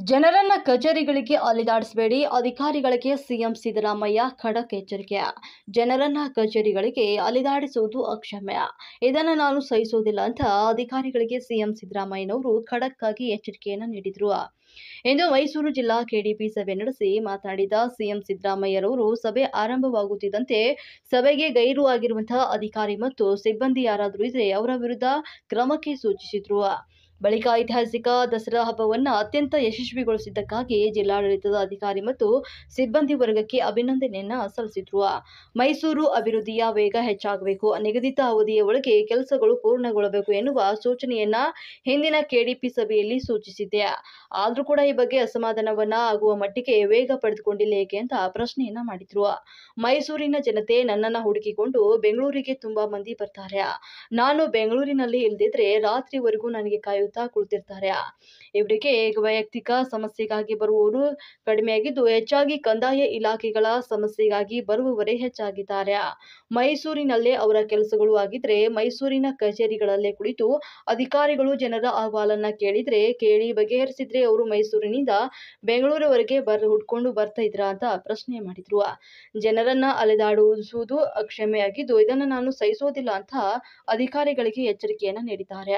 ಜನರನ್ನ ಕಚೇರಿಗಳಿಗೆ ಅಲೆದಾಡಿಸಬೇಡಿ, ಅಧಿಕಾರಿಗಳಿಗೆ ಸಿಎಂ ಸಿದ್ದರಾಮಯ್ಯ ಖಡಕ್ ಎಚ್ಚರಿಕೆ. ಜನರನ್ನ ಕಚೇರಿಗಳಿಗೆ ಅಲೆದಾಡಿಸುವುದು ಅಕ್ಷಮ್ಯ. ಇದನ್ನು ನಾನು ಸಹಿಸುವುದಿಲ್ಲ ಅಂತ ಅಧಿಕಾರಿಗಳಿಗೆ ಸಿಎಂ ಸಿದ್ದರಾಮಯ್ಯನವರು ಖಡಕ್ ಆಗಿ ಎಚ್ಚರಿಕೆಯನ್ನು ನೀಡಿದರು. ಇಂದು ಮೈಸೂರು ಜಿಲ್ಲಾ ಕೆಡಿಪಿ ಸಭೆ ನಡೆಸಿ ಮಾತನಾಡಿದ ಸಿಎಂ ಸಿದ್ದರಾಮಯ್ಯರವರು, ಸಭೆ ಆರಂಭವಾಗುತ್ತಿದ್ದಂತೆ ಸಭೆಗೆ ಗೈರು ಆಗಿರುವಂತಹ ಅಧಿಕಾರಿ ಮತ್ತು ಸಿಬ್ಬಂದಿ ಯಾರಾದರೂ ಇದ್ರೆ ಅವರ ವಿರುದ್ಧ ಕ್ರಮಕ್ಕೆ ಸೂಚಿಸಿದರು. ಬಳಿಕ ಐತಿಹಾಸಿಕ ದಸರಾ ಹಬ್ಬವನ್ನು ಅತ್ಯಂತ ಯಶಸ್ವಿಗೊಳಿಸಿದ್ದಕ್ಕಾಗಿ ಜಿಲ್ಲಾಡಳಿತದ ಅಧಿಕಾರಿ ಮತ್ತು ಸಿಬ್ಬಂದಿ ವರ್ಗಕ್ಕೆ ಅಭಿನಂದನೆಯನ್ನ ಸಲ್ಲಿಸಿದರು. ಮೈಸೂರು ಅಭಿವೃದ್ಧಿಯ ವೇಗ ಹೆಚ್ಚಾಗಬೇಕು, ನಿಗದಿತ ಅವಧಿಯ ಒಳಗೆ ಕೆಲಸಗಳು ಪೂರ್ಣಗೊಳ್ಳಬೇಕು ಎನ್ನುವ ಸೂಚನೆಯನ್ನ ಹಿಂದಿನ ಕೆಡಿಪಿ ಸಭೆಯಲ್ಲಿ ಸೂಚಿಸಿದ್ದೆ. ಆದರೂ ಕೂಡ ಈ ಬಗ್ಗೆ ಅಸಮಾಧಾನವನ್ನ ಆಗುವ ಮಟ್ಟಿಗೆ ವೇಗ ಪಡೆದುಕೊಂಡಿಲ್ಲ ಏಕೆ ಅಂತ ಪ್ರಶ್ನೆಯನ್ನ ಮಾಡಿದ್ರು. ಮೈಸೂರಿನ ಜನತೆ ನನ್ನನ್ನ ಹುಡುಕಿಕೊಂಡು ಬೆಂಗಳೂರಿಗೆ ತುಂಬಾ ಮಂದಿ ಬರ್ತಾರೆ. ನಾನು ಬೆಂಗಳೂರಿನಲ್ಲಿ ಇಲ್ದಿದ್ರೆ ರಾತ್ರಿವರೆಗೂ ನನಗೆ ಕಾಯುತ್ತಾ ಕುಳಿತಿರ್ತಾರೆ. ಇವರಿಗೆ ವೈಯಕ್ತಿಕ ಸಮಸ್ಯೆಗಾಗಿ ಬರುವವರು ಕಡಿಮೆಯಾಗಿದ್ದು, ಹೆಚ್ಚಾಗಿ ಕಂದಾಯ ಇಲಾಖೆಗಳ ಸಮಸ್ಯೆಗಾಗಿ ಬರುವವರೇ ಹೆಚ್ಚಾಗಿದ್ದಾರೆ. ಮೈಸೂರಿನಲ್ಲೇ ಅವರ ಕೆಲಸಗಳು ಆಗಿದ್ರೆ ಮೈಸೂರಿನ ಕಚೇರಿಗಳಲ್ಲೇ ಕುಳಿತು ಅಧಿಕಾರಿಗಳು ಜನರ ಅಹವಾಲನ್ನ ಕೇಳಿ ಬಗೆಹರಿಸಿದ್ರೆ ಅವರು ಮೈಸೂರಿನಿಂದ ಬೆಂಗಳೂರವರೆಗೆ ಹುಡ್ಕೊಂಡು ಬರ್ತಾ ಇದ್ರ ಅಂತ ಪ್ರಶ್ನೆ ಮಾಡಿದ್ರು. ಜನರನ್ನ ಅಲೆದಾಡಿಸುವುದು ಅಕ್ಷಮ್ಯವಾಗಿದ್ದು, ಇದನ್ನು ನಾನು ಸಹಿಸೋದಿಲ್ಲ ಅಂತ ಅಧಿಕಾರಿಗಳಿಗೆ ಎಚ್ಚರಿಕೆಯನ್ನ ನೀಡಿದ್ದಾರೆ.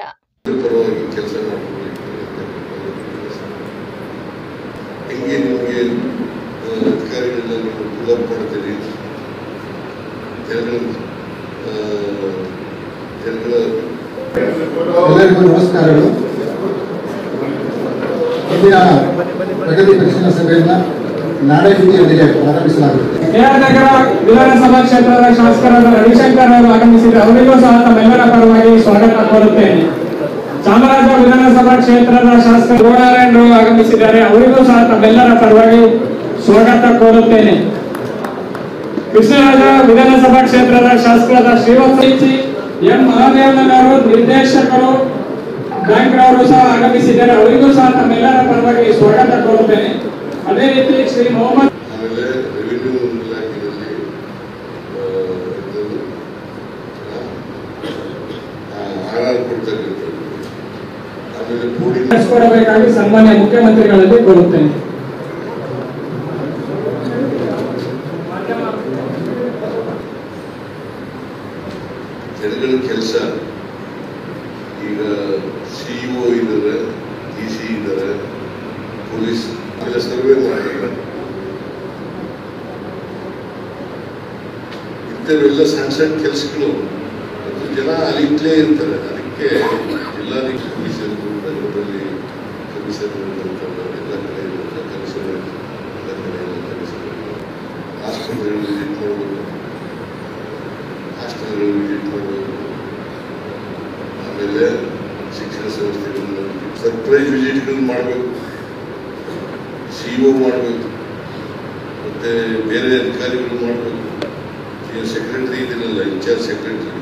ಎಲ್ಲರಿಗೂ ನಮಸ್ಕಾರಗಳು. ಇಂದಿನ ಪ್ರಗತಿ ಪರಿಶೀಲನಾ ಸಭೆಯನ್ನು ನಾಡಗೀತೆಯೊಂದಿಗೆ ಪ್ರಾರಂಭಿಸಲಾಗುತ್ತದೆ. ನಗರ ವಿಧಾನಸಭಾ ಕ್ಷೇತ್ರದ ಶಾಸಕರಾದ ರವಿಶಂಕರ್ ಅವರು ಆಗಮಿಸಿದರೆ ಅವರಿಗೂ ಸಹ ತಮ್ಮೆಲ್ಲರ ಪರವಾಗಿ ಸ್ವಾಗತ ಕೋರುತ್ತೇನೆ. ಚಾಮರಾಜ ವಿಧಾನಸಭಾ ಕ್ಷೇತ್ರದ ಶಾಸಕ ಗೋನಾರಾಯಣರು ಆಗಮಿಸಿದ್ದಾರೆ, ಅವರಿಗೂ ಸಹ ತಮ್ಮೆಲ್ಲರ ಪರವಾಗಿ ಸ್ವಾಗತ ಕೋರುತ್ತೇನೆ. ಕೃಷ್ಣರಾಜ ವಿಧಾನಸಭಾ ಕ್ಷೇತ್ರದ ಶಾಸಕರಾದ ಶ್ರೀವತ್ಸ ಎಂ ಮಹಾದೇವನವರು ನಿರ್ದೇಶಕರು ಬ್ಯಾಂಕ್ನವರು ಸಹ ಆಗಮಿಸಿದ್ದಾರೆ, ಅವರಿಗೂ ಸಹ ತಮ್ಮೆಲ್ಲರ ಪರವಾಗಿ ಸ್ವಾಗತ ಕೋರುತ್ತೇನೆ. ಅದೇ ರೀತಿ ಶ್ರೀ ಮೊಹಮ್ಮದ್ ಕೊಡಬೇಕಾಗಿ ಸನ್ಮಾನ್ಯ ಮುಖ್ಯಮಂತ್ರಿಗಳಲ್ಲಿ ಕೋರುತ್ತೇನೆ. ಜನಗಳ ಕೆಲಸ ಈಗ ಸಿಇಒ ಇದ್ದಾರೆ, ಡಿಸಿ ಇದ್ದಾರೆ, ಪೊಲೀಸ್ ಎಲ್ಲ ಸರ್ವೆ ಮಾಡಿ ಇಂಥವೆಲ್ಲ ಸಣ್ಣ ಸಣ್ಣ ಕೆಲಸಗಳು ಮತ್ತು ಜನ ಅಲ್ಲಿಂದಲೇ ಇರ್ತಾರೆ. ಅದಕ್ಕೆ ಎಲ್ಲ ಕಮಿಷನ್ ನಗರದಲ್ಲಿ ಕಮಿಷನ್ ಎಲ್ಲ ಕಡೆ ಕೆಲಸಗಳು ಆಸ್ಪತ್ರೆಗಳು ವಿಸಿಟ್ ಮಾಡಬೇಕು, ಹಾಸ್ಟೆಲ್ಗಳು ವಿಸಿಟ್ ಮಾಡಬೇಕು, ಆಮೇಲೆ ಶಿಕ್ಷಣ ಸಂಸ್ಥೆಗಳನ್ನ ಸರ್ಪ್ರೈಸ್ ವಿಸಿಟ್ಗಳನ್ನು ಮಾಡಬೇಕು, ಸಿಇಒ ಮಾಡಬೇಕು, ಮತ್ತೆ ಬೇರೆ ಅಧಿಕಾರಿಗಳು ಮಾಡಬೇಕು, ಸೆಕ್ರೆಟರಿ ಇದನ್ನೆಲ್ಲ ಇನ್ಚಾರ್ಜ್ ಸೆಕ್ರೆಟರಿ